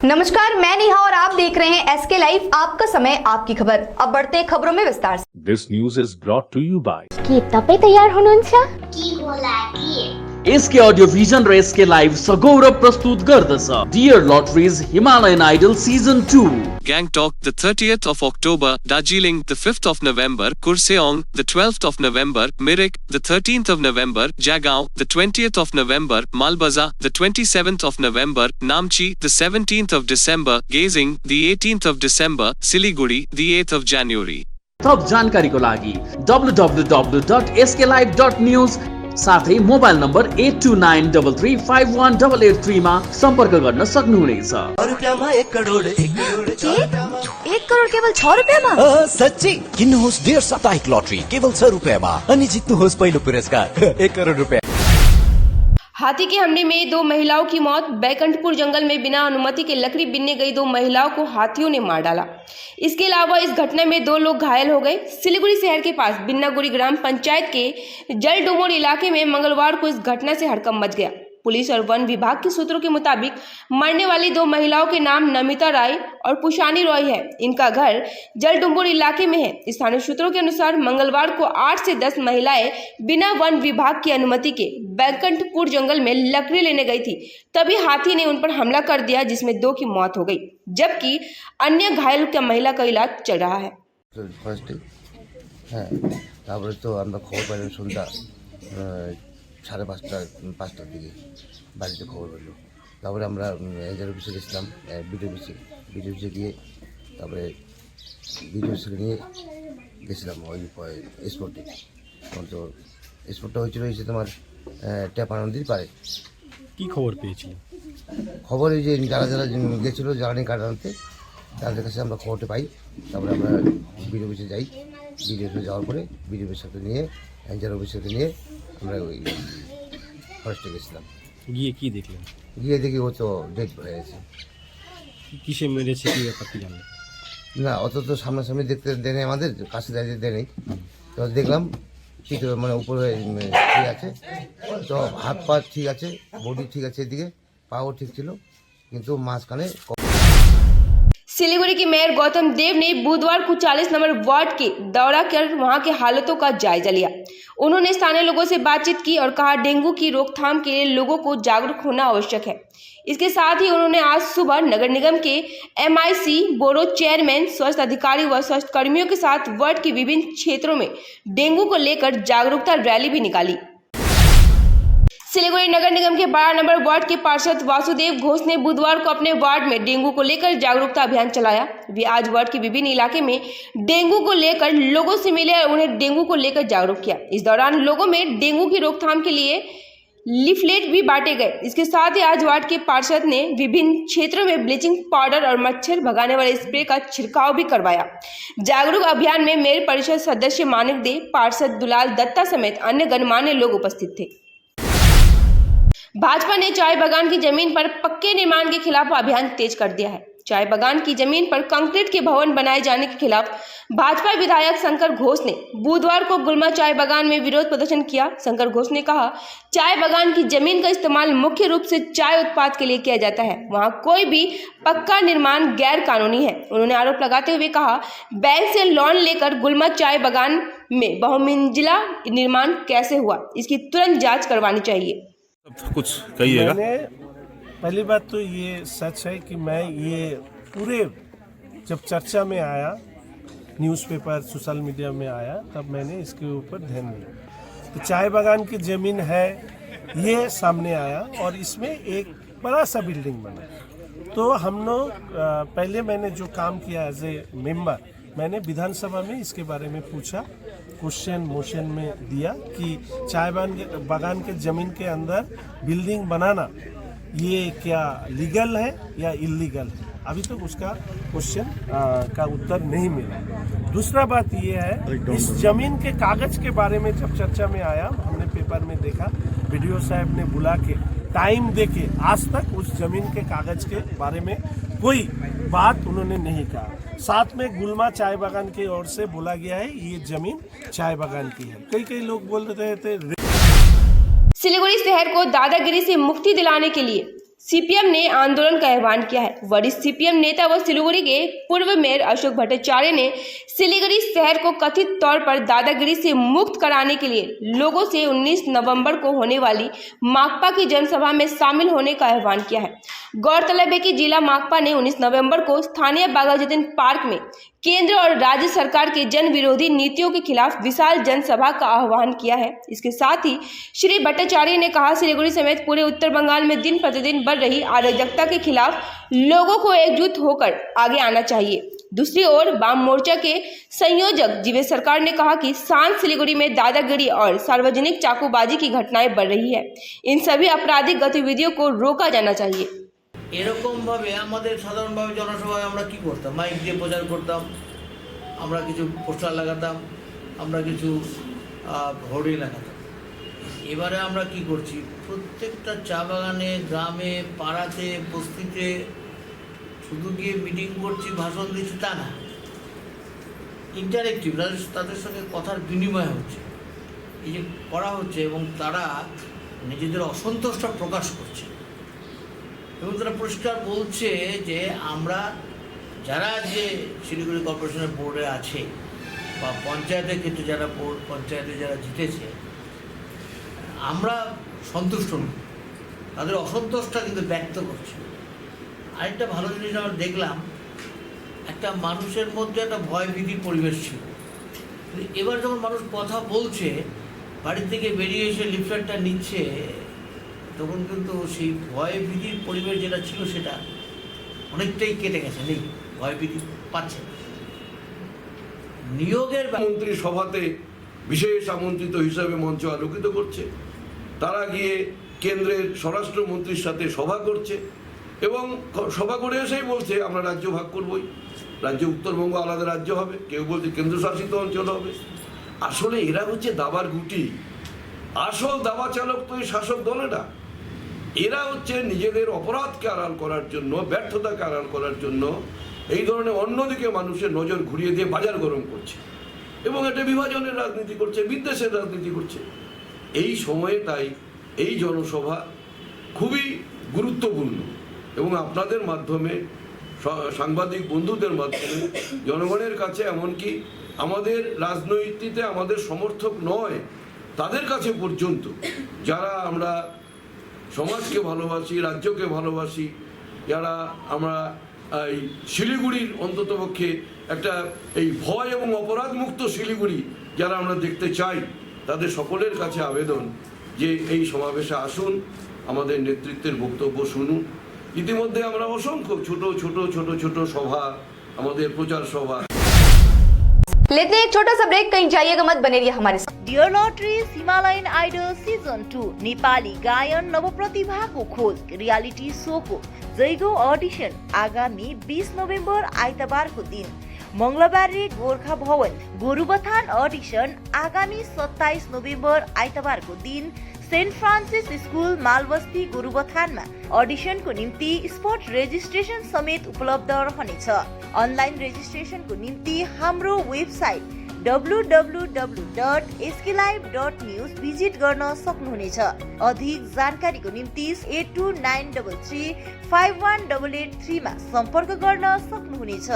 नमस्कार, मैं नेहा और आप देख रहे हैं एसके लाइव। आपका समय, आपकी खबर। अब बढ़ते हैं खबरों में विस्तार से। This news is brought to you by के तपाईँ तयार हुनुहुन्छ एसके अडियो भिजन र एसके लाइभ सगौरव प्रस्तुत गर्दछ dear lotteries Himalayan idol season 2 Gangtok, the 30th of October, Darjeeling, the 5th of November, Kurseong, the 12th of November, Mirik, the 13th of November, Jagaon, the 20th of November, Malbaza, the 27th of November, Namchi, the 17th of December, Gazing, the 18th of December, Siliguri, the 8th of January. थप जानकारीको लागि www.sklive.news साथै mobile number 8293351883 मा सम्पर्क गर्न सक्नुहुनेछ। एक करोड केवल 6 रुपैयाँमा? सच्ची किन्नुहोस् डेढ साप्ताहिक लटरी केवल 6 रुपैयाँमा अनि जित्नुहोस् पहिलो पुरस्कार 1 करोड रुपैयाँ। हाथी के हमले में 2 महिलाओं की मौत। बैकुंठपुर जंगल में बिना अनुमति के लकड़ी बीनने गई 2 महिलाओं को हाथियों ने मार डाला। इसके अलावा इस घटना में 2 लोग घायल हो गए। सिलीगुड़ी शहर के पास बिन्नागुड़ी ग्राम पंचायत के जलडुमोर इलाके में मंगलवार को इस घटना से हड़कंप मच गया। पुलिस और वन विभाग के सूत्रों के मुताबिक मरने वाली 2 महिलाओं के नाम नमिता राय और पुशानी रॉय है। इनका घर जलडुमोर इलाके में है। स्थानीय सूत्रों के अनुसार मंगलवार को 8 से 10 महिलाएं बिना वन विभाग की अनुमति के बैकुंठपुर जंगल में लकड़ी लेने गई थी। तभी हाथी ने उन पर हमला कर दिया, जिसमें 2 की मौत हो गई, जबकि अन्य घायल का महिला का इलाज चल रहा है। সাড়ে পাঁচটার দিকে বাড়িতে খবর পেলো। তারপরে আমরা এজার অফিসে গেছিলাম, বিডিও অফিসে গিয়ে তারপরে বিডিও অফিসে নিয়ে গেছিলাম ওই স্পটে। তো স্পটটা হয়েছিল এসে তোমার ট্যাপা নদীর পাড়ে। কী খবর পেয়েছিল? খবর এই যে যারা গেছিলো জ্বালানি কাঠ আনতে, তাদের কাছে আমরা খবরটা পাই। তারপরে আমরা বিডিও অফিসে যাই। বিডিও অফিসে যাওয়ার পরে বিডিও অফিসের সাথে নিয়ে এজার অফিসের সাথে নিয়ে আমরা ওই ফরেস্টে গেছিলাম। গিয়ে কি দেখলেন? গিয়ে দেখি ও তো ডেড হয়ে গেছে। কিসে মেরেছে, কি ব্যাপার কি জানলেন? না, অত তো সামনাসামনি দেখতে দেয়নি, আমাদের কাছে দাঁড়িয়ে দেয়নি। তো দেখলাম ঠিক মানে উপরে ঠিক আছে, তো হাত পা ঠিক আছে, বডি ঠিক আছে, এদিকে পাও ঠিক ছিল, কিন্তু মাঝখানে। सिलीगुड़ी के मेयर गौतम देव ने बुधवार को 40 नंबर वार्ड के दौरा कर वहां के हालातों का जायजा लिया। उन्होंने स्थानीय लोगों से बातचीत की और कहा डेंगू की रोकथाम के लिए लोगों को जागरूक होना आवश्यक है। इसके साथ ही उन्होंने आज सुबह नगर निगम के MIC बोरो चेयरमैन, स्वास्थ्य अधिकारी व स्वास्थ्य कर्मियों के साथ वार्ड के विभिन्न क्षेत्रों में डेंगू को लेकर जागरूकता रैली भी निकाली। सिलीगुड़ी नगर निगम के 12 नंबर वार्ड के पार्षद वासुदेव घोष ने बुधवार को अपने वार्ड में डेंगू को लेकर जागरूकता अभियान चलाया। वे आज वार्ड के विभिन्न इलाके में डेंगू को लेकर लोगों से मिले और उन्हें डेंगू को लेकर जागरूक किया। इस दौरान लोगों में डेंगू की रोकथाम के लिए लीफलेट भी बांटे गए। इसके साथ ही आज वार्ड के पार्षद ने विभिन्न क्षेत्रों में ब्लीचिंग पाउडर और मच्छर भगाने वाले स्प्रे का छिड़काव भी करवाया। जागरूक अभियान में मेयर परिषद सदस्य मानिक दे, पार्षद दुलाल दत्ता समेत अन्य गणमान्य लोग उपस्थित थे। भाजपा ने चाय बागान की जमीन पर पक्के निर्माण के खिलाफ अभियान तेज कर दिया है। चाय बागान की जमीन पर कंक्रीट के भवन बनाए जाने के खिलाफ भाजपा विधायक शंकर घोष ने बुधवार को गुलमा चाय बागान में विरोध प्रदर्शन किया। शंकर घोष ने कहा, चाय बागान की जमीन का इस्तेमाल मुख्य रूप से चाय उत्पाद के लिए किया जाता है, वहां कोई भी पक्का निर्माण गैर कानूनी है। उन्होंने आरोप लगाते हुए कहा, बैंक से लोन लेकर गुलमा चाय बागान में बहुमंजिला निर्माण कैसे हुआ, इसकी तुरंत जाँच करवानी चाहिए। कुछ कहिएगा। पहली बात तो ये सच है कि मैं ये पूरे जब चर्चा में आया, न्यूज़पेपर सोशल मीडिया में आया, तब मैंने इसके ऊपर ध्यान दिया। तो चाय बागान की ज़मीन है ये सामने आया और इसमें एक बड़ा सा बिल्डिंग बना। तो हम लोग पहले मैंने जो काम किया एज ए मेंबर, मैंने विधानसभा में इसके बारे में पूछा, क्वेश्चन मोशन में दिया कि चाय बागान के ज़मीन के अंदर बिल्डिंग बनाना ये क्या लीगल है या इलीगल है। अभी तक उसका क्वेश्चन का उत्तर नहीं मिला। दूसरा बात ये है, इस जमीन के कागज के बारे में जब चर्चा में आया, हमने पेपर में देखा, वीडियो साहब ने बुला के टाइम देके आज तक उस जमीन के कागज के बारे में कोई बात उन्होंने नहीं कहा। साथ में गुलमा चाय बागान की ओर से बोला गया है ये जमीन चाय बागान की है। कई लोग बोल रहे थे। सिलीगुड़ी शहर को दादागिरी से मुक्ति दिलाने के लिए सीपीएम ने आंदोलन का आह्वान किया है। वरिष्ठ सीपीएम नेता व सिलीगुड़ी के पूर्व मेयर अशोक भट्टाचार्य ने सिलीगुड़ी शहर को कथित तौर पर दादागिरी से मुक्त कराने के लिए लोगों से 19 नवंबर को होने वाली माकपा की जनसभा में शामिल होने का आह्वान किया है। गौरतलब है कि जिला माकपा ने 19 नवंबर को स्थानीय बागा जतीन पार्क में केंद्र और राज्य सरकार के जन विरोधी नीतियों के खिलाफ विशाल जनसभा का आह्वान किया है। इसके साथ ही श्री भट्टाचार्य ने कहा, सिलीगुड़ी समेत पूरे उत्तर बंगाल में दिन प्रतिदिन बढ़ रही अराजकता के खिलाफ लोगों को एकजुट होकर आगे आना चाहिए। दूसरी ओर वाम मोर्चा के संयोजक जीवेश सरकार ने कहा कि शांत सिलीगुड़ी में दादागिरी और सार्वजनिक चाकूबाजी की घटनाएं बढ़ रही है। इन सभी आपराधिक गतिविधियों को रोका जाना चाहिए। এরকমভাবে আমাদের সাধারণভাবে জনসভায় আমরা কি করতাম, মাইক দিয়ে প্রচার করতাম, আমরা কিছু পোস্টার লাগাতাম, আমরা কিছু হোর্ডিং লাগাতাম। এবারে আমরা কি করছি, প্রত্যেকটা চা বাগানে, গ্রামে, পাড়াতে, বস্তিতে শুধু গিয়ে মিটিং করছি, ভাষণ দিচ্ছি তা না, ইন্টারেক্টিভ তাদের সঙ্গে কথার বিনিময় হচ্ছে, এই যে করা হচ্ছে এবং তারা নিজেদের অসন্তোষটা প্রকাশ করছে এবং তারা পরিষ্কার বলছে যে আমরা যারা যে শিলিগুড়ি কর্পোরেশনের বোর্ডে আছে বা পঞ্চায়েতের ক্ষেত্রে যারা বোর্ড পঞ্চায়েতে যারা জিতেছে আমরা সন্তুষ্ট নই, তাদের অসন্তোষটা কিন্তু ব্যক্ত করছে। আরেকটা ভালো জিনিস আমরা দেখলাম, একটা মানুষের মধ্যে একটা ভয় ভীতির পরিবেশ ছিল, এবার যখন মানুষ কথা বলছে, বাড়ি থেকে বেরিয়ে এসে লিফলেটটা নিচ্ছে, তখন কিন্তু সেই ভয় ভীতির পরিবেশ যেটা ছিল সেটা অনেকটাই কেটে গেছে, নেই, ভয় ভীতি পাচ্ছে না। নিয়োগের মন্ত্রী সভাতে বিশেষ আমন্ত্রিত হিসাবে মঞ্চ আলোকিত করছে, তারা গিয়ে কেন্দ্রের স্বরাষ্ট্রমন্ত্রীর সাথে সভা করছে এবং সভা করে এসেই বলছে আমরা রাজ্য ভাগ করবই, রাজ্য উত্তরবঙ্গ আলাদা রাজ্য হবে, কেউ বলছে কেন্দ্রশাসিত অঞ্চল হবে। আসলে এরা হচ্ছে দাবার গুটি, আসল দাবা চালক তো এই শাসক দলেরা। এরা হচ্ছে নিজেদের অপরাধকে আড়াল করার জন্য, ব্যর্থতাকে আড়াল করার জন্য এই ধরনের অন্যদিকে মানুষের নজর ঘুরিয়ে দিয়ে বাজার গরম করছে এবং এটা বিভাজনের রাজনীতি করছে, বিদ্বেষের রাজনীতি করছে। এই সময়ে তাই এই জনসভা খুবই গুরুত্বপূর্ণ এবং আপনাদের মাধ্যমে, সাংবাদিক বন্ধুদের মাধ্যমে জনগণের কাছে, এমনকি আমাদের রাজনীতিতে আমাদের সমর্থক নয় তাদের কাছে পর্যন্ত, যারা আমরা সমাজকে ভালোবাসি, রাজ্যকে ভালোবাসি, যারা আমরা এই শিলিগুড়ির অন্ততপক্ষে একটা এই ভয় এবং অপরাধ মুক্ত শিলিগুড়ি যারা আমরা দেখতে চাই, তাদের সকলের কাছে আবেদন যে এই সমাবেশে আসুন, আমাদের নেতৃত্বের বক্তব্য শুনুন। ইতিমধ্যে আমরা অসংখ্য ছোট ছোট ছোট ছোট সভা, আমাদের প্রচার সভা। लेते हैं एक छोटा सा ब्रेक, कहीं जाइएगा मत, बने रहिए हमारे साथ। Dear lotteries Himalayan idol season 2 Nepali गायन नवप्रतिभा को खोज रियालिटी शो को जयगो ऑडिशन आगामी 20 नवंबर आइतबार को दिन मंगलबार गोरखा भवन गोरुबथान ऑडिशन आगामी 27 नवंबर आइतबार को दिन सेंट फ्रांसिस स्कूल मालबस्ती गोरुबथान में ऑडिशन को निम्ति स्पॉट रजिस्ट्रेशन समेत उपलब्ध रहनेछ। ऑनलाइन रजिस्ट्रेशन को निम्ति हाम्रो वेबसाइट www.sklive.news विजिट गर्न सक्नुहुनेछ। अधिक जानकारी को निम्ति 8293351883 मा संपर्क गर्न सक्नुहुनेछ।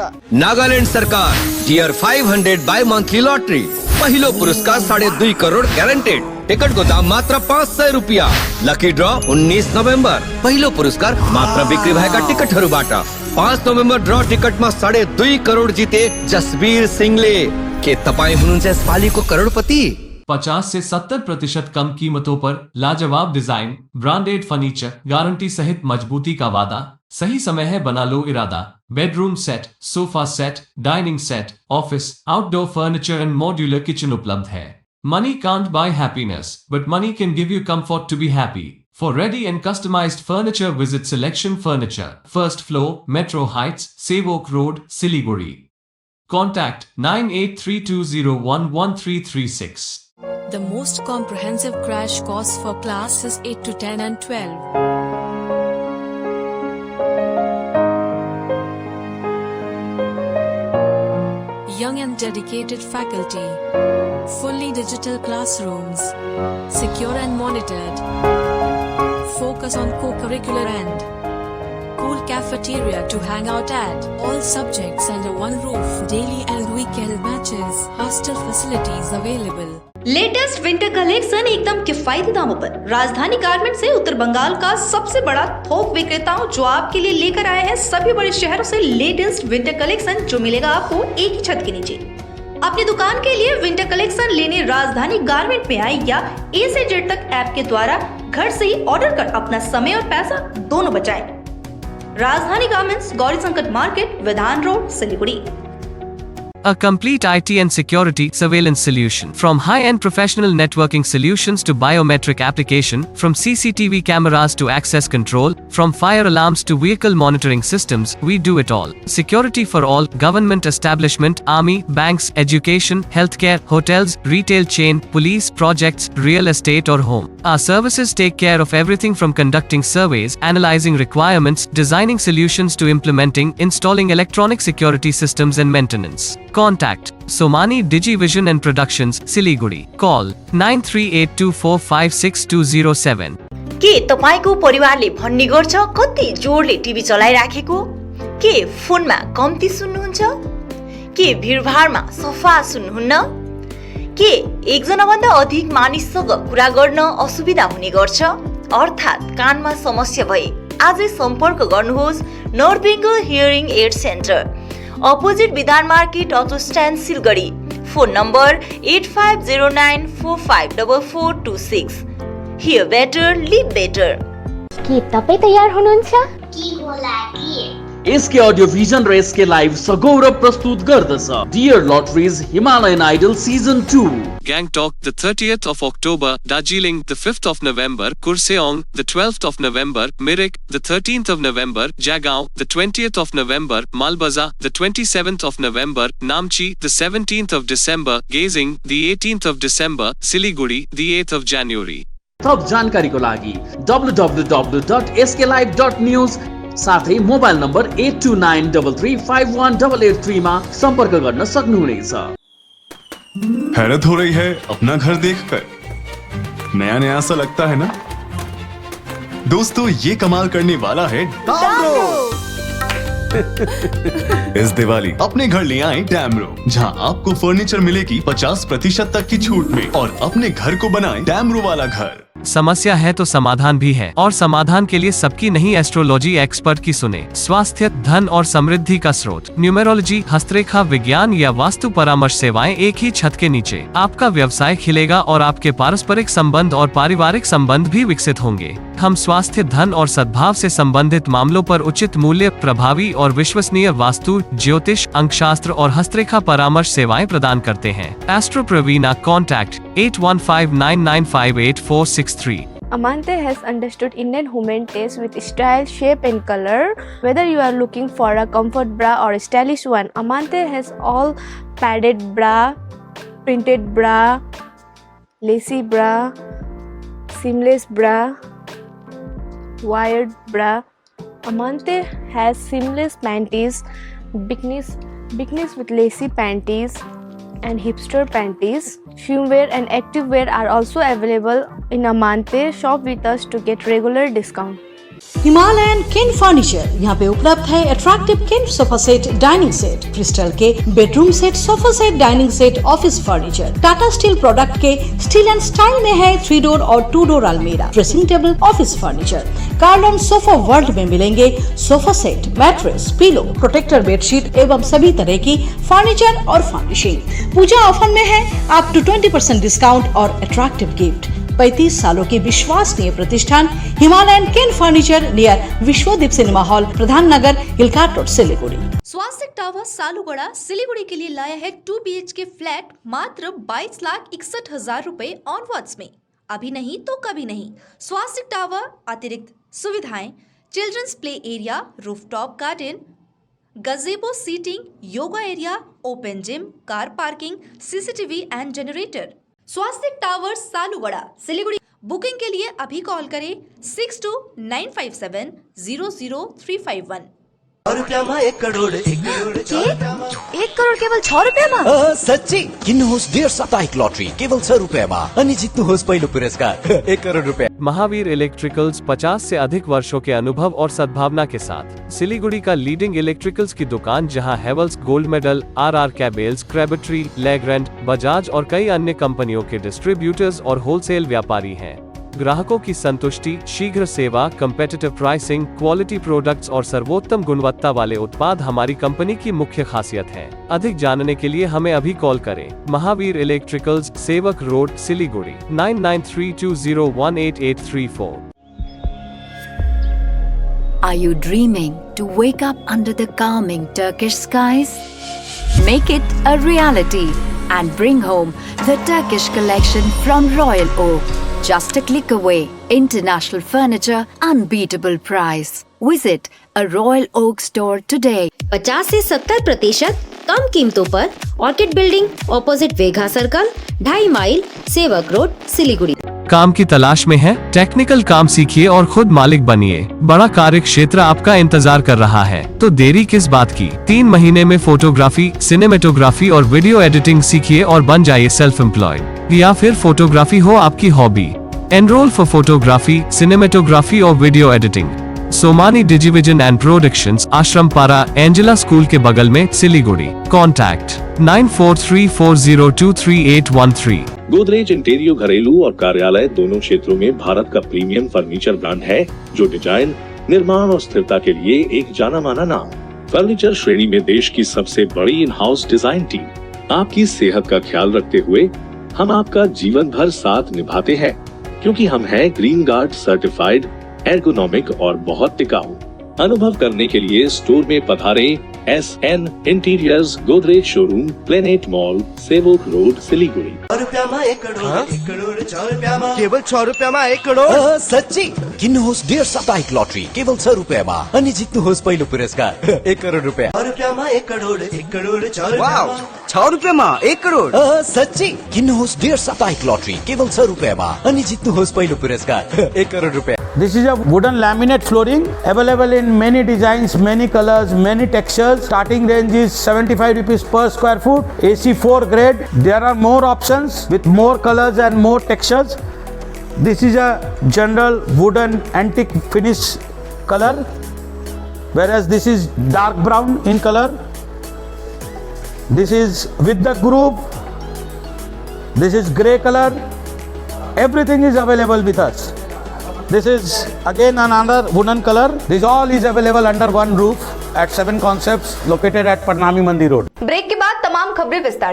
नागालैंड सरकार डियर 500 बाय मंथली लॉटरी, पहिलो पुरस्कार 2.5 करोड़ गारंटेड, टिकट को दाम मात्र 500 रुपया। लकी ड्रॉ 19 नवंबर, पहिलो पुरस्कार मात्र बिक्री भएका टिकटहरूबाट। 5 नवंबर ड्रॉ टिकटमा 2.5 करोड़ जिते जसबीर सिंहले। के तपाईं हुनुहुन्छ यसपालिको करोड़पति? 50 से 70% कम कीमतों पर लाजवाब डिजाइन, ब्रांडेड फर्नीचर, गारंटी सहित मजबूती का वादा। सही समय है, बना लो इरादा। Bedroom set, sofa set, dining set, office, outdoor furniture and modular kitchen उपलब्ध है। Money can't buy happiness, but money can give you comfort to be happy. For ready and customized furniture, visit Selection Furniture, first floor, Metro Heights, Sevok Road, Siliguri. Contact 9832011336. The most comprehensive crash course for classes 8 to 10 and 12. Young and dedicated faculty. Fully digital classrooms. Secure and monitored. Focus on co-curricular and school cafeteria to hang out at. All subjects under one roof. Daily and weekend matches. Hostel facilities available. Latest winter collection एकदम किफायती दामों पर राजधानी garment से उत्तर बंगाल का सबसे बड़ा थोक विक्रेताओं जो आपके लिए लेकर आए हैं सभी बड़े शहरों से लेटेस्ट विंटर कलेक्शन जो मिलेगा आपको एक ही छत के नीचे। अपनी दुकान के लिए विंटर कलेक्शन लेने राजधानी गारमेंट में आए या ए से जेड तक ऐप के द्वारा घर से ही ऑर्डर कर अपना समय और पैसा दोनों बचाएं। राजधानी गारमेंट्स, गौरी संकट मार्केट, विधान road, Siliguri. A complete IT and security surveillance solution. From high-end professional networking solutions to biometric application, from CCTV cameras to access control, from fire alarms to vehicle monitoring systems, we do it all. Security for all, government establishment, army, banks, education, healthcare, hotels, retail chain, police, projects, real estate or home. Our services take care of everything from conducting surveys, analyzing requirements, designing solutions to implementing, installing electronic security systems and maintenance. Contact Somani Digivision and Productions, Siliguri. Call 9382456207. के तपाईको परिवारले भन्ने गर्छ कति जोडले TV चलाइराखेको? के फोनमा कम्ती सुन्नुहुन्छ? के भिडभाडमा सफा सुन्नुहुन्न? के एकजना भन्दा अधिक मानिससँग कुरा गर्न असुविधा हुने गर्छ? अर्थात् कानमा समस्या भए आजै सम्पर्क गर्नुहोस् north Bengal hearing aid centre, opposite Vidhan market, auto stand, Siliguri. Phone number 8509454426। Hear better, live better. के तपाई तयार हुनुहुन्छ? एसके अडियो भिजन र एसके लाइभ सगौरव प्रस्तुत गर्दछ dear lotteries Himalayan idol season 2। Gangtok, the 30th of October, Darjeeling, the 5th of November, Kurseong, the 12th of November, Mirik, the 13th of November, Jagaon, the 20th of November, Malbaza, the 27th of November, Namchi, the 17th of December, Gazing, the 18th of December, Siliguri, the 8th of January. थप जानकारीको लागि www.sklive.news साथै mobile number 8293351883 मा सम्पर्क गर्न सक्नुहुनेछ। हैरत हो रही है अपना घर देखकर, नया नया सा लगता है ना दोस्तों? ये कमाल करने वाला है इस दिवाली अपने घर ले आए डैमरो, जहां आपको फर्नीचर मिलेगी 50% तक की छूट में और अपने घर को बनाए डैमरो वाला घर। समस्या है तो समाधान भी है, और समाधान के लिए सबकी नहीं एस्ट्रोलॉजी एक्सपर्ट की सुने। स्वास्थ्य, धन और समृद्धि का स्रोत, न्यूमेरोलॉजी, हस्तरेखा विज्ञान या वास्तु परामर्श सेवाएं एक ही छत के नीचे। आपका व्यवसाय खिलेगा और आपके पारस्परिक संबंध और पारिवारिक संबंध भी विकसित होंगे। हम स्वास्थ्य, धन और सद्भाव से संबंधित मामलों पर उचित मूल्य, प्रभावी और विश्वसनीय वास्तु, ज्योतिष, अंकशास्त्र और हस्तरेखा परामर्श सेवाएं प्रदान करते हैं। Astro Praveena, contact 8159958463। Amante has understood Indian women taste with style, shape and color. Whether you are looking for a comfort bra or a stylish one, Amante has all padded bra, printed bra, lacy bra, seamless bra, wired bra. Amante has seamless panties, bikinis with lacy panties and hipster panties. Swimwear and activewear are also available in Amante. Shop with us to get regular discount. Himalayan cane furniture यहाँ पे उपलब्ध है attractive cane sofa set, dining set, crystal के bedroom set, sofa set, dining set, office furniture. Tata steel product के steel and style में है 3 door और 2 door अलमीरा, ड्रेसिंग टेबल, ऑफिस फर्नीचर। कार्लॉन सोफा वर्ल्ड में मिलेंगे sofa set, mattress, pillow, protector bedsheet एवं सभी तरह की फर्नीचर और फर्निशिंग। पूजा ऑफर में है अप टू 20% डिस्काउंट और अट्रैक्टिव गिफ्ट। 35 सालों की विश्वसनीय प्रतिष्ठान Himalayan cane furniture near Vishwadeep cinema hall, Pradhan Nagar, Hill Cart road, Siliguri. Swastik tower Salugara Siliguri के लिए लाया है 2 BHK फ्लैट मात्र 22,61,000 रुपए ऑनवर्ड्स में। अभी नहीं तो कभी नहीं। स्वास्तिक टावर अतिरिक्त सुविधाएं, children's play area, rooftop garden, gazebo seating, yoga area, open gym, car parking, CCTV and generator. Swastik tower Salugara Siliguri. Booking के लिए अभी कॉल करें 6295700351। ₹1 करोड़ 1 करोड़ केवल 6 रुपयामा सच्ची किन्नुहोस् डेढ साप्ताहिक लटरी केवल 6 रुपयामा अनि जित्नुहोस् पहिलो पुरस्कार 1 करोड़ रुपया। महावीर इलेक्ट्रिकल्स 50 से अधिक वर्षों के अनुभव और सद्भावना के साथ सिलीगुड़ी का लीडिंग इलेक्ट्रिकल्स की दुकान, जहां Havells gold medal, RR cables, Crabtree, Legrand, Bajaj और कई अन्य कंपनियों के डिस्ट्रीब्यूटर्स और होलसेल व्यापारी हैं। ग्राहकों की संतुष्टि, शीघ्र सेवा, कम्पेटिटिव प्राइसिंग, क्वालिटी प्रोडक्ट्स और सर्वोत्तम गुणवत्ता वाले उत्पाद हमारी कंपनी की मुख्य खासियत है। अधिक जानने के लिए हमें अभी कॉल करें। महावीर इलेक्ट्रिकल्स, सेवक road, Siliguri 9932018834। Are you dreaming to wake up under the calming Turkish skies? Make it a reality and bring home the Turkish collection from Royal Oak. Just a click away. International furniture, unbeatable price. Visit a Royal Oak store today. 50 से 70% कम कीमतों पर orchid building, opposite वेघा circle, 2.5 mile, Sevoke road, Siliguri. काम की तलाश में है? टेक्निकल काम सीखिए और खुद मालिक बनिए। बड़ा कार्य क्षेत्र आपका इंतजार कर रहा है, तो देरी किस बात की। 3 महीने में फोटोग्राफी, सिनेमेटोग्राफी और वीडियो एडिटिंग सीखिए और बन जाइए सेल्फ एम्प्लॉयड। या फिर फोटोग्राफी हो आपकी hobby. Enrol for photography, cinematography और video editing. Somani Digivision and productions, Ashram Para, Angela school के बगल में, सिलीगुड़ी। कॉन्टैक्ट 9434023813। गोदरेज इंटीरियर घरेलू और कार्यालय दोनों क्षेत्रों में भारत का प्रीमियम फर्नीचर ब्रांड है, जो डिजाइन, निर्माण और स्थिरता के लिए एक जाना माना नाम। फर्नीचर श्रेणी में देश की सबसे बड़ी इन हाउस डिजाइन टीम। आपकी सेहत का ख्याल रखते हुए हम आपका जीवन भर साथ निभाते हैं, क्योंकि हम हैं ग्रीन गार्ड सर्टिफाइड, एर्गोनॉमिक और बहुत टिकाऊ। अनुभव करने के लिए स्टोर में पधारें। SN interiors, Godrej showroom, planet mall, सेवक रोड, सिलीगुड़ी। केवल 6 रुपयामा 1 करोड़ सच्ची किन्नुहोस् डेढ साप्ताहिक लटरी केवल 6 रुपयामा अनि जित्नुहोस् पहिलो पुरस्कार 1 करोड़ रुपया। 1 करोड़ 6 रुपयामा 1 करोड़ सच्ची किन्नुहोस् डेढ साप्ताहिक लटरी केवल 6 रुपयामा अनि जित्नुहोस् पहिलो पुरस्कार 1 करोड़ रुपया। This is a wooden laminate flooring available in many designs, many colors, many textures. Starting range is 75 rupees per square foot. AC4 grade. There are more options with more colors and more textures. This is a general wooden antique finish color, whereas this is dark brown in color. This is with the groove. This is grey color. Everything is available with us. This is again another wooden color. This all is available under one roof at 7 Concepts located at Parnami Mandi Road. Break के बाद तमाम खबरें विस्तार।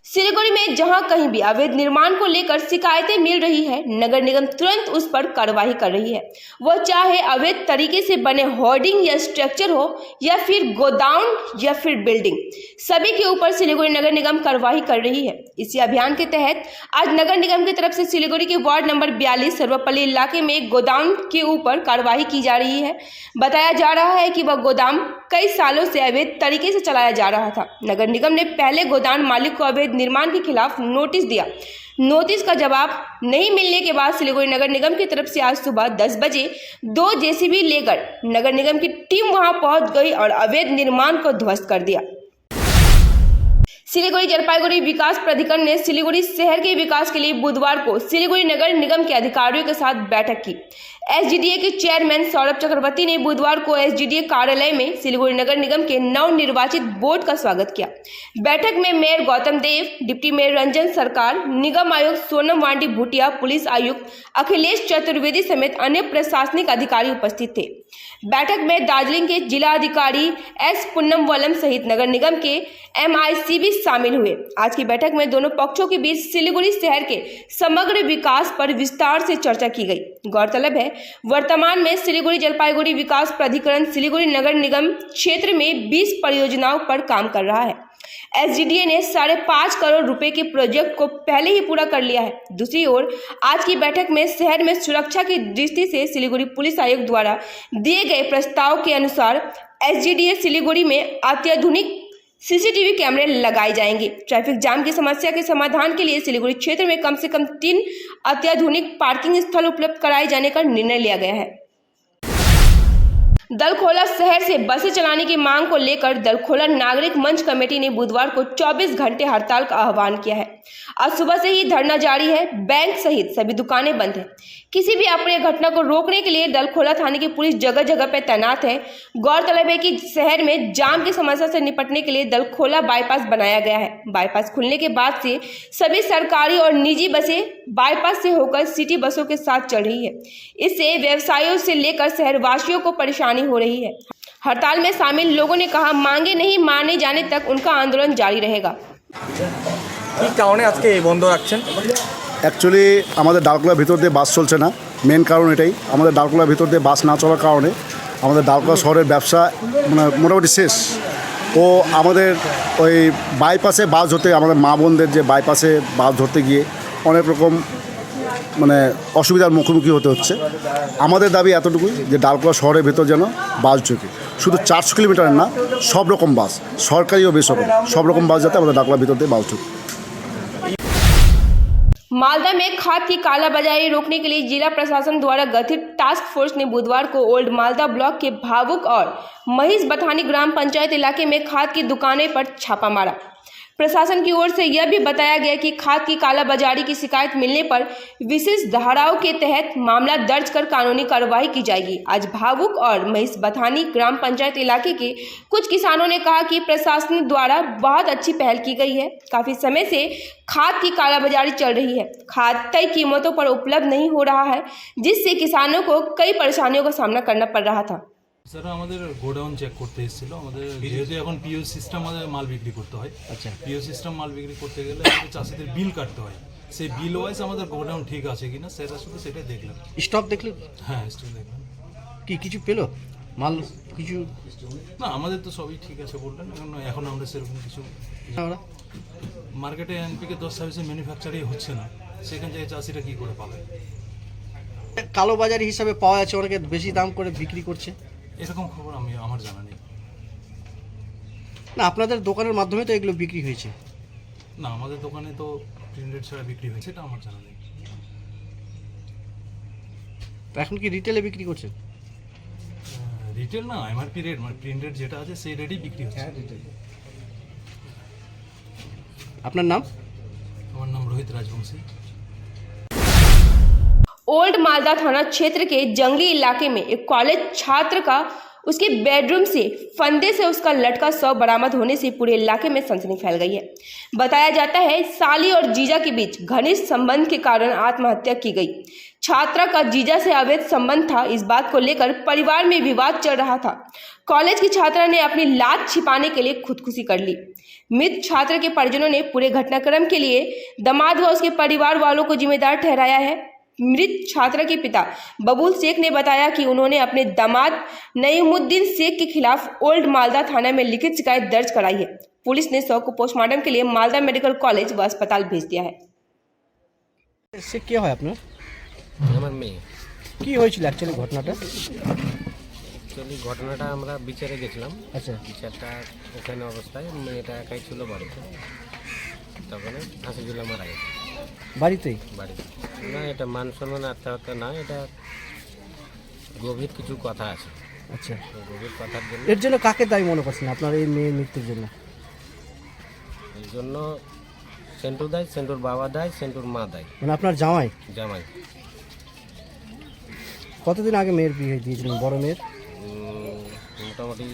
सिलीगुड़ी में जहां कहीं भी अवैध निर्माण को लेकर शिकायतें मिल रही है, नगर निगम तुरंत उस पर कार्रवाई कर रही है। वह चाहे अवैध तरीके से बने होर्डिंग या स्ट्रक्चर हो, या फिर गोदाउन या फिर बिल्डिंग, सभी के ऊपर सिलीगुड़ी नगर निगम कार्रवाई कर रही है। इसी अभियान के तहत आज नगर निगम की तरफ से सिलीगुड़ी के वार्ड नंबर 42 सर्वपल्ली इलाके में एक गोदाम के ऊपर कार्रवाई की जा रही है। बताया जा रहा है कि वह गोदाम कई सालों से अवैध तरीके से चलाया जा रहा था। नगर निगम ने पहले गोदाम मालिक को अवैध निर्माण के खिलाफ नोटिस दिया। नोटिस का जवाब नहीं मिलने के बाद सिलीगुड़ी नगर निगम की तरफ से आज सुबह 10 बजे 2 JCB लेकर नगर निगम की टीम वहां पहुंच गई और अवैध निर्माण को ध्वस्त कर दिया। सिलीगुड़ी जलपाईगुड़ी विकास प्राधिकरण ने सिलीगुड़ी शहर के विकास के लिए बुधवार को सिलीगुड़ी नगर निगम के अधिकारियों के साथ बैठक की। SGDA के चेयरमैन सौरभ चक्रवर्ती ने बुधवार को SGDA कार्यालय में सिलीगुड़ी नगर निगम के नवनिर्वाचित बोर्ड का स्वागत किया। बैठक में मेयर गौतम देव, डिप्टी मेयर रंजन सरकार, निगम आयुक्त सोनम वांडी भूटिया, पुलिस आयुक्त अखिलेश चतुर्वेदी समेत अन्य प्रशासनिक अधिकारी उपस्थित थे। बैठक में दार्जिलिंग के जिला अधिकारी S पुन्नमवलम सहित नगर निगम के MIC भी शामिल हुए। आज की बैठक में दोनों पक्षों के बीच सिलीगुड़ी शहर के समग्र विकास पर विस्तार से चर्चा की गई। गौरतलब है, वर्तमान में सिलीगुड़ी जलपाईगुड़ी विकास प्राधिकरण सिलीगुड़ी नगर निगम क्षेत्र में 20 परियोजनाओं पर काम कर रहा है। SGDA ने 5.5 करोड़ रुपए के प्रोजेक्ट को पहले ही पूरा कर लिया है। दूसरी ओर आज की बैठक में शहर में सुरक्षा की दृष्टि से सिलीगुड़ी पुलिस आयुक्त द्वारा दिए गए प्रस्ताव के अनुसार SGDA सिलीगुड़ी में अत्याधुनिक CCTV कैमरे लगाए जाएंगे। ट्रैफिक जाम की समस्या के समाधान के लिए सिलीगुड़ी क्षेत्र में कम से कम 3 अत्याधुनिक पार्किंग स्थल उपलब्ध कराए जाने का निर्णय लिया गया है। दलखोला शहर से बसें चलाने की मांग को लेकर दलखोला नागरिक मंच कमेटी ने बुधवार को 24 घंटे हड़ताल का आह्वान किया है। आज सुबह से ही धरना जारी है। बैंक सहित सभी दुकानें बंद हैं। किसी भी अप्रिय घटना को रोकने के लिए दलखोला थाने की पुलिस जगह जगह पर तैनात है। गौरतलब है कि शहर में जाम की समस्या से निपटने के लिए दलखोला बाईपास बनाया गया है। बाईपास खुलने के बाद से सभी सरकारी और निजी बसें बाईपास से होकर सिटी बसों के साथ चल रही है। इससे व्यवसायियों से लेकर शहरवासियों को परेशानी हो रही है। हड़ताल में शामिल लोगों ने कहा, मांगे नहीं माने जाने तक उनका आंदोलन जारी रहेगा। অ্যাকচুয়ালি আমাদের ডালখোলার ভিতর দিয়ে বাস চলছে না, মেন কারণ এটাই। আমাদের ডালখোলার ভিতর দিয়ে বাস না চলার কারণে আমাদের ডালখোলা শহরের ব্যবসা মানে মোটামুটি শেষ। ও আমাদের ওই বাইপাসে বাস ধরতে, আমাদের মা বোনদের যে বাইপাসে বাস ধরতে গিয়ে অনেক রকম মানে অসুবিধার মুখোমুখি হতে হচ্ছে। আমাদের দাবি এতটুকুই যে ডালখোলা শহরের ভেতর যেন বাস ঢোকে, শুধু 400 কিলোমিটার না, সব রকম বাস, সরকারি ও বেসরকারি সব রকম বাস যাতে আমাদের ডালখোলার ভিতর দিয়ে বাস ঢোকে। मालदा में खाद की कालाबाजारी रोकने के लिए जिला प्रशासन द्वारा गठित टास्क फोर्स ने बुधवार को ओल्ड मालदा ब्लॉक के भावुक और महिष बथानी ग्राम पंचायत इलाके में खाद की दुकानें पर छापा मारा। प्रशासन की ओर से यह भी बताया गया कि खाद की कालाबाजारी की शिकायत मिलने पर विशेष धाराओं के तहत मामला दर्ज कर कानूनी कार्रवाई की जाएगी। आज भावुक और महिष बथानी ग्राम पंचायत इलाके के कुछ किसानों ने कहा कि प्रशासन द्वारा बहुत अच्छी पहल की गई है। काफ़ी समय से खाद की कालाबाजारी चल रही है। खाद तय कीमतों पर उपलब्ध नहीं हो रहा है, जिससे किसानों को कई परेशानियों का सामना करना पड़ रहा था। স্যার আমাদের গোডাউন চেক করতে এসেছিল। আমাদের যেহেতু এখন পিও সিস্টেম আমাদের মাল বিক্রি করতে হয়, আচ্ছা পিও সিস্টেম মাল বিক্রি করতে গেলে আমাদের চাষিদের বিল কাটতে হয়। সেই বিল ওয়াইজ আমাদের গোডাউন ঠিক আছে কিনা সেটা শুধু সেটাই দেখলাম। স্টক দেখলে? হ্যাঁ স্টক দেখলাম। কি কিছু পেলো মাল? কিছু না, আমাদের তো সবই ঠিক আছে বললেন। এখন আমরা সেরকম কিছু মার্কেটে এনপিকে 10 সার্ভিসে ম্যানুফ্যাকচারই হচ্ছে না, সেখান থেকে চাষিরা কী করে পাবে? কালোবাজারি হিসাবে পাওয়া যাচ্ছে, অনেকে বেশি দাম করে বিক্রি করছে, এরকম খবর আমার জানা নেই। না আপনাদের দোকানের মাধ্যমে তো এগুলো বিক্রি হয়েছে? না, আমাদের দোকানে তো প্রিন্টেড ছাড়া বিক্রি হয়েছে, এটা আমার জানা নেই। এখন কি রিটেলে বিক্রি করছে? রিটেল না, এমআরপি রেট মানে প্রিন্টেড যেটা আছে সেই রেটেই বিক্রি হচ্ছে। আপনার নাম? আমার नाम रोहित राजवंशी। ओल्ड मालदा थाना क्षेत्र के जंगली इलाके में एक कॉलेज छात्र का उसके बेडरूम से फंदे से उसका लटका शव बरामद होने से पूरे इलाके में सनसनी फैल गई है। बताया जाता है साली और जीजा के बीच घनिष्ठ संबंध के कारण आत्महत्या की गई। छात्रा का जीजा से अवैध संबंध था। इस बात को लेकर परिवार में विवाद चल रहा था। कॉलेज की छात्रा ने अपनी लात छिपाने के लिए खुदकुशी कर ली। मृत छात्र के परिजनों ने पूरे घटनाक्रम के लिए दामाद व उसके परिवार वालों को जिम्मेदार ठहराया है। मृत छात्रा के पिता बबूल शेख ने बताया कि उन्होंने अपने दामाद नईमुद्दीन शेख के खिलाफ ओल्ड मालदा थाना में लिखित शिकायत दर्ज कराई है। पुलिस ने शव को पोस्टमार्टम के लिए मालदा मेडिकल कॉलेज व अस्पताल भेज दिया है। সে কে হয় আপনার? আমার মেয়ে। কি হয়েছিল অ্যাকচুয়ালি ঘটনাটা? অ্যাকচুয়ালি ঘটনাটা আমরা বিচারে গেছিলাম। আচ্ছা বিচারটা ওখানে অবস্থায় মেয়েটা একাই ছিল বাড়িতে, তখন হাসিগুলো মারা গেছে। বাড়িতেই? বাড়িতে না, এটা মান সম্মান আত্মহত্যা না, এটা গভীর কিছু কথা আছে। আচ্ছা, গভীর কথার জন্য। এর জন্য কাকে দায়ী মনে করছেন আপনার এই মেয়ের মৃত্যুর জন্য? এই জন্য সেন্টুর দায়, সেন্টুর বাবা দায়, সেন্টুর মা দায়। মানে আপনার জামাই? জামাই। কতদিন আগে মেয়ের বিয়ে দিয়েছিলেন বড় মেয়ের? মোটামুটি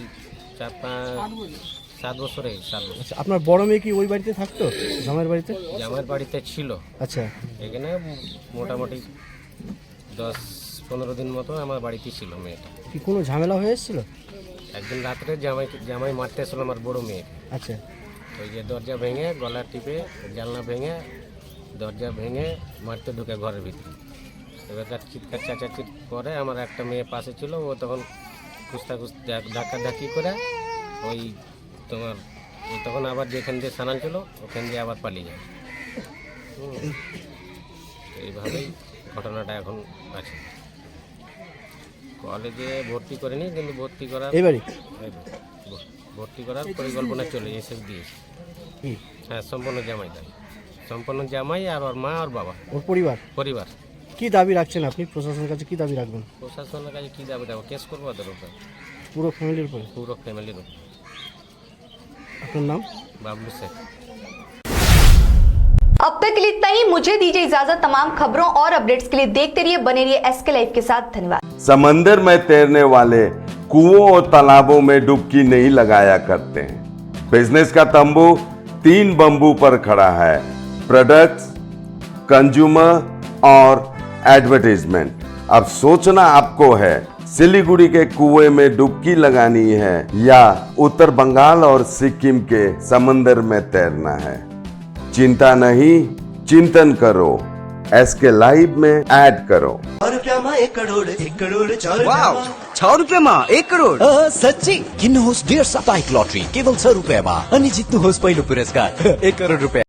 4-5-7 বছর। আচ্ছা, আপনার বড় মেয়ে কি ওই বাড়িতে থাকতো, জামাইয়ের বাড়িতে? জামাইয়ের বাড়িতে ছিল। আচ্ছা, এখানে মোটামুটি 10-15 দিন মতো আমার বাড়িতেই ছিল মেয়েটা। কি কোনো ঝামেলা হয়ে এসেছিল? একদিন রাত্রে জামাই মারতে এসেছিল আমার বড় মেয়ে। আচ্ছা, ওই যে দরজা ভেঙে, গলা টিপে, জানলা ভেঙে, দরজা ভেঙে মারতে ঢুকে ঘরের ভিতরে। এবার চিৎকার চাচাচিৎ করে, আমার একটা মেয়ে পাশে ছিল, ও তখন ধাক্কাধাক্কি করে ওই তোমার তখন আবার যেখান দিয়ে সানাল ছিল ওখান দিয়ে আবার পালিয়ে যায়। এইভাবেই ঘটনাটা এখন আছে। কলেজে ভর্তি করেনি, কিন্তু ভর্তি করার পরিকল্পনা চলে এসে দিয়েছে। হ্যাঁ, সম্পূর্ণ জামাই দায়, সম্পূর্ণ জামাই আর ওর মা আর বাবা, ওর পরিবার। কি দাবি রাখছেন আপনি প্রশাসনের কাছে, কি দাবি রাখবেন? প্রশাসনের কাছে কী দাবি রাখবো, কেস করবো ওদের উপরে, পুরো ফ্যামিলির উপরে? পুরো ফ্যামিলির উপর। আপনার নাম? बाबलू से। अब तक के लिए इतना ही। मुझे दीजिए इजाजत। तमाम खबरों और अपडेट्स के लिए देखते रहिए, बने रहिए SK लाइव के साथ। धन्यवाद। समंदर में तैरने वाले कुओं और तालाबों में डुबकी नहीं लगाया करते हैं। बिजनेस का तंबू 3 बंबू पर खड़ा है, प्रोडक्ट्स, कंज्यूमर और एडवर्टाइजमेंट। अब सोचना आपको है सिलीगुड़ी के कुएं में डुबकी लगानी है या उत्तर बंगाल और सिक्किम के समंदर में तैरना है। चिंता नहीं, चिंतन करो, SK लाइव में ऐड करो। 1 करोड़ 1 करोड़ 6 रुपये में 1 करोड़ सच्ची किन्नुहोस् 1.5 साप्ताहिक लटरी केवल 6 रुपये में अनि जित्नुहोस् पहिलो पुरस्कार 1 करोड़ रुपये।